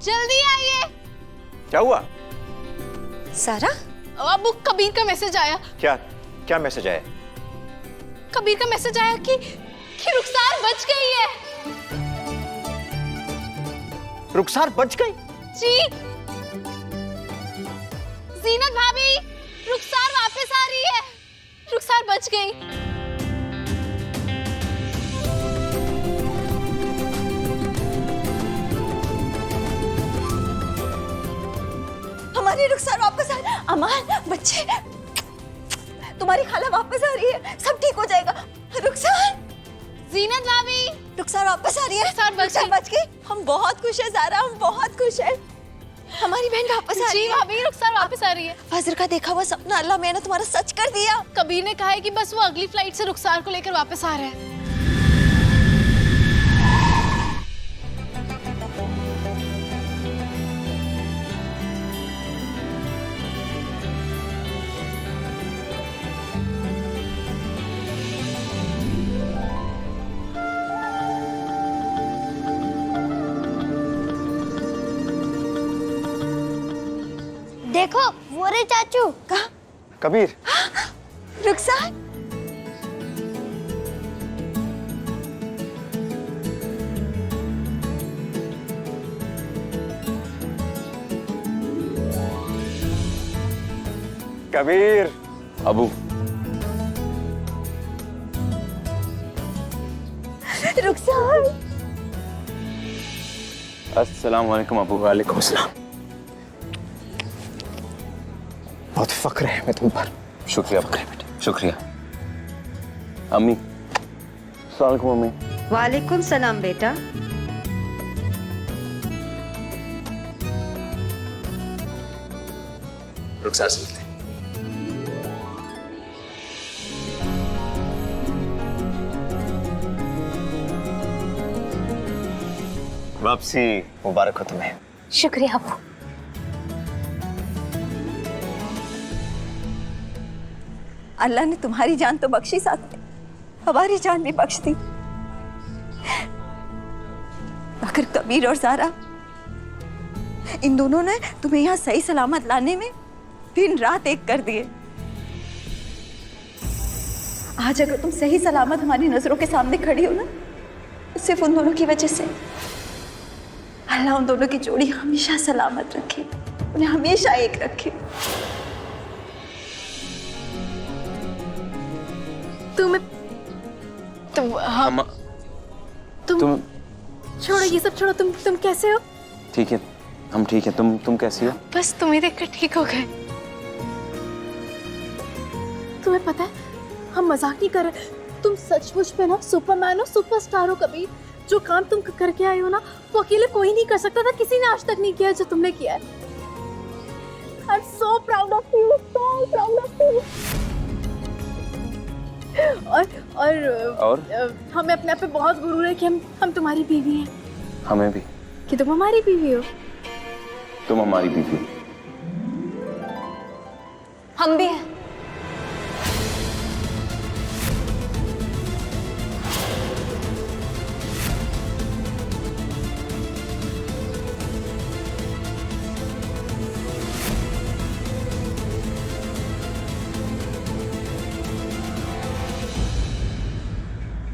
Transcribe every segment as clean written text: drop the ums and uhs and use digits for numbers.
जल्दी आइए। क्या हुआ? सारा? अबू कबीर का मैसेज आया। क्या क्या मैसेज आया? कबीर का मैसेज आया कि रुखसार बच गई है। रुखसार बच गई? जी जीनत भाभी, रुखसार वापस आ रही है। रुखसार बच गई। हमारी रुखसार वापस आ रही है। अमान, बच्चे, तुम्हारी खाला वापस आ रही है, सब ठीक हो जाएगा। रुखसार, जीनत भाभी, रुखसार वापस आ रही है। रुखसार बच गई। हम बहुत खुश है ज़ारा, हम बहुत खुश है। हमारी बहन वापस आ रही है। जी भाभी, रुखसार वापस आ रही है। फाजिल का देखा हुआ सपना अल्लाह मैंने तुम्हारा सच कर दिया। कबीर ने कहा है कि बस वो अगली फ्लाइट से रुखसार को लेकर वापस आ रहे हैं। देखो वो रे चाचू। कहाँ? कबीर, रुखसार, कबीर। अबू, रुखसार। अस्सलाम वालेकुम अबू। वालेकुम अस्सलाम। बहुत फक्र है मैं तुम पर। शुक्रिया बेटे, शुक्रिया। अम्मी, अस्सलाम वालेकुम अम्मी। वालेकुम सलाम बेटा। रुखसार से मिलते हैं। वापसी मुबारक हो तुम्हें। शुक्रिया अबू। अल्लाह ने तुम्हारी जान तो बख्शी, साथ में हमारी जान भी बख्श दी। मगर कबीर और ज़ारा, इन दोनों ने तुम्हें यहाँ सही सलामत लाने में दिन रात एक कर दिए। आज अगर तुम सही सलामत हमारी नजरों के सामने खड़ी हो ना, तो सिर्फ उन दोनों की वजह से। अल्लाह उन दोनों की जोड़ी हमेशा सलामत रखे, उन्हें हमेशा एक रखे। तुम छोड़ो ये सब, छोड़ो। तुम कैसे हो? ठीक है, हम ठीक है। तुम कैसी हो? बस तुम्हें देखकर ठीक हो गए। तुम्हें पता है हम मजाक नहीं कर रहे, तुम सचमुच में ना सुपरमैन हो, सुपरस्टार हो। कभी जो काम तुम करके आए हो ना, वो अकेले कोई नहीं कर सकता था, किसी ने आज तक नहीं किया जो तुमने किया है। I'm so proud of you, so proud of you. और हमें अपने आप पे बहुत गुरूर है कि हम तुम्हारी बीवी हैं। हमें भी। कि तुम हमारी बीवी हो। तुम हमारी बीवी। हम भी हैं।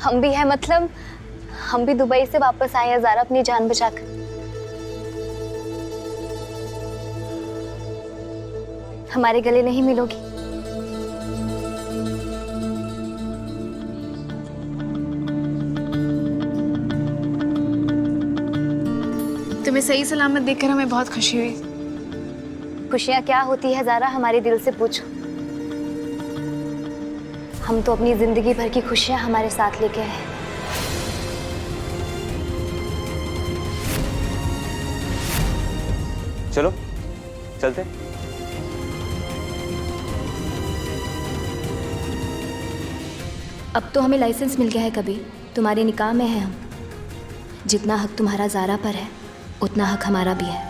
हम भी है मतलब हम भी दुबई से वापस आए हैं ज़ारा, अपनी जान बचाकर। हमारे गले नहीं मिलोगी। तुम्हें सही सलामत देखकर हमें बहुत खुशी हुई। खुशियाँ क्या होती है ज़ारा, हमारे दिल से पूछो। हम तो अपनी जिंदगी भर की खुशियाँ हमारे साथ लेके आए। चलो चलते। अब तो हमें लाइसेंस मिल गया है कबीर, तुम्हारे निकाह में है हम। जितना हक तुम्हारा ज़ारा पर है उतना हक हमारा भी है।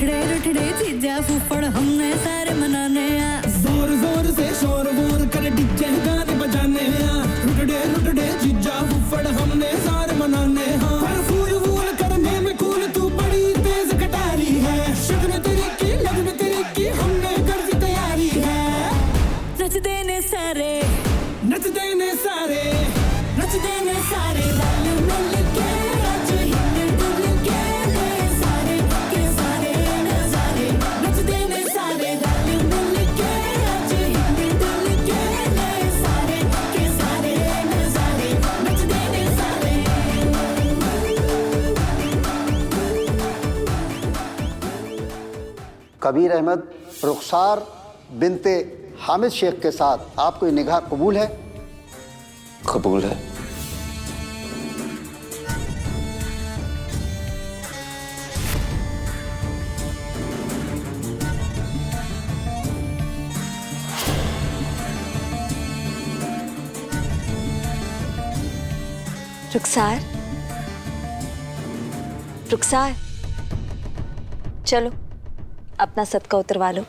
रुठड़े रुठड़े जीजा फूफड़ हमने सारे मनाने जोर जोर से शोर वोर कर डीजे गाने बजाने रुठड़े रुठड़े जीजा फूफड़ हमने सारे मनाने पर फूल वूल करने में कूल तू बड़ी तेज कटारी है शगन तेरी की लगन तेरी की हमने कर दी तैयारी है नच देने सारे नच देने सारे नच देने सारे रल मिल के आज हिल डुल के ले सारे के सारे नजारे नच देने सारे रल मिल के आज हिल डुल के ले सारे के सारे नजारे नच देने सारे। कबीर अहमद रुखसार बिनते हामिद शेख के साथ आपको ये निगाह कबूल है? कबूल है। रुखसार, रुखसार, चलो अपना सदका उतरवा लो।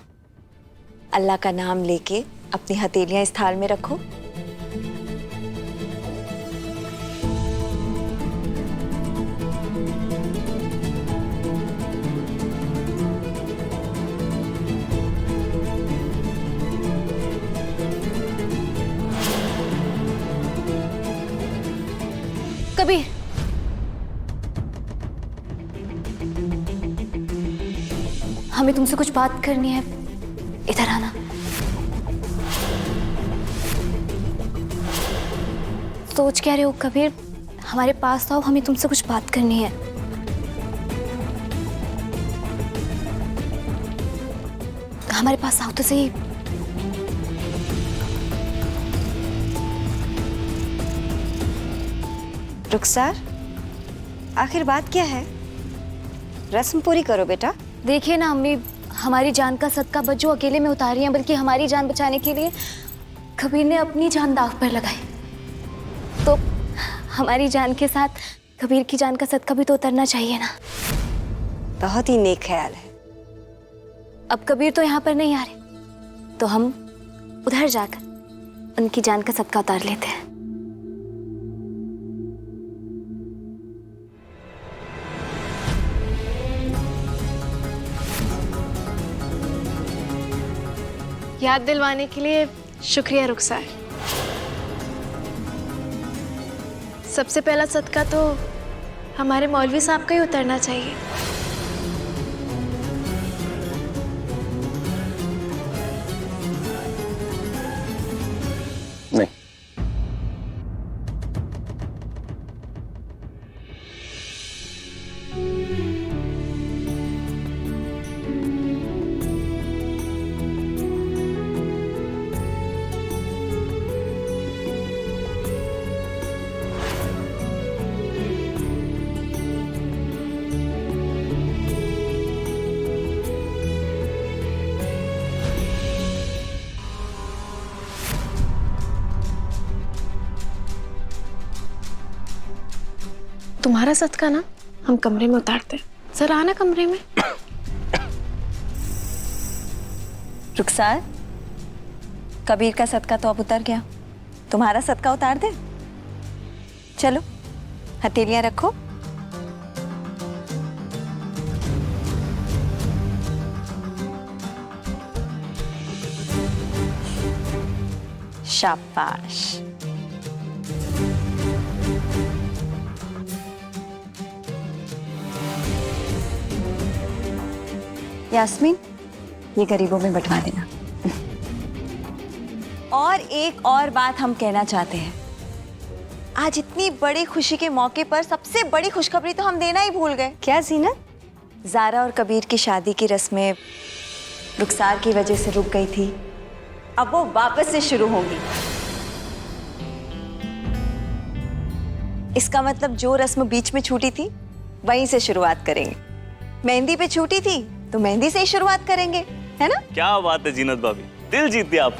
अल्लाह का नाम लेके अपनी हथेलियां इस थाल में रखो। कबीर, हमें तुमसे कुछ बात करनी है, इधर आना। सोच क्या रहे हो कबीर? हमारे पास आओ, हमें तुमसे कुछ बात करनी है। हमारे पास आओ तो सही। रुखसार, आखिर बात क्या है? रस्म पूरी करो बेटा। देखिए ना अम्मी, हमारी जान का सदका बज्जो अकेले में उतारी हैं, बल्कि हमारी जान बचाने के लिए कबीर ने अपनी जान दाव पर लगाई। तो हमारी जान के साथ कबीर की जान का सदका भी तो उतरना चाहिए ना। बहुत ही नेक ख्याल है। अब कबीर तो यहाँ पर नहीं आ रहे, तो हम उधर जाकर उनकी जान का सदका उतार लेते हैं। याद दिलवाने के लिए शुक्रिया रुखसार। सबसे पहला सदका तो हमारे मौलवी साहब का ही उतरना चाहिए। नहीं, तुम्हारा सदका ना हम कमरे में उतारते हैं। जरा आना कमरे में। रुखसार, कबीर का सदका तो अब उतर गया, तुम्हारा सदका उतार दे। चलो हथेलियां रखो। शाबाश। यास्मीन, ये गरीबों में बंटवा देना। और एक और बात हम कहना चाहते हैं, आज इतनी बड़ी खुशी के मौके पर सबसे बड़ी खुशखबरी तो हम देना ही भूल गए। क्या जीनत? ज़ारा और कबीर की शादी की रस्में रुखसार की वजह से रुक गई थी, अब वो वापस से शुरू होंगी। इसका मतलब जो रस्म बीच में छूटी थी वहीं से शुरुआत करेंगे। मेहंदी पे छूटी थी तो मेहंदी से ही शुरुआत करेंगे, है ना? क्या बात है जीनत भाभी, दिल जीत दिया आप।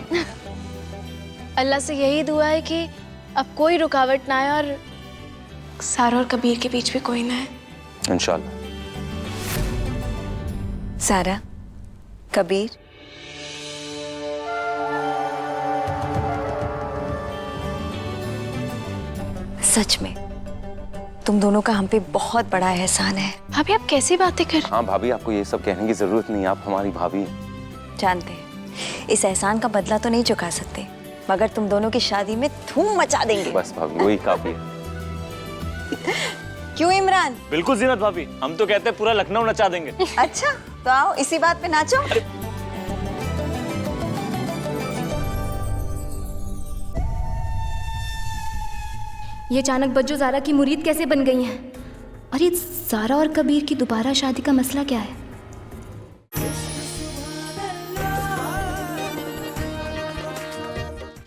अल्लाह से यही दुआ है कि अब कोई रुकावट ना आए और सारा और कबीर के बीच भी कोई ना है। इंशाल्लाह। सारा, कबीर, सच में तुम दोनों का हम पे बहुत बड़ा एहसान है। भाभी आप कैसी बातें कर? हाँ भाभी, आपको ये सब कहने की जरूरत नहीं, आप हमारी भाभी हैं। जानते हैं इस एहसान का बदला तो नहीं चुका सकते, मगर तुम दोनों की शादी में धूम मचा देंगे। बस भाभी, वही काफी है। क्यों इमरान? बिल्कुल जीनत भाभी, हम तो कहते हैं पूरा लखनऊ नचा देंगे। अच्छा तो आओ इसी बात पे नाचो। ये अचानक बज्जो ज़ारा की मुरीद कैसे बन गई हैं? और ये ज़ारा और कबीर की दोबारा शादी का मसला क्या है?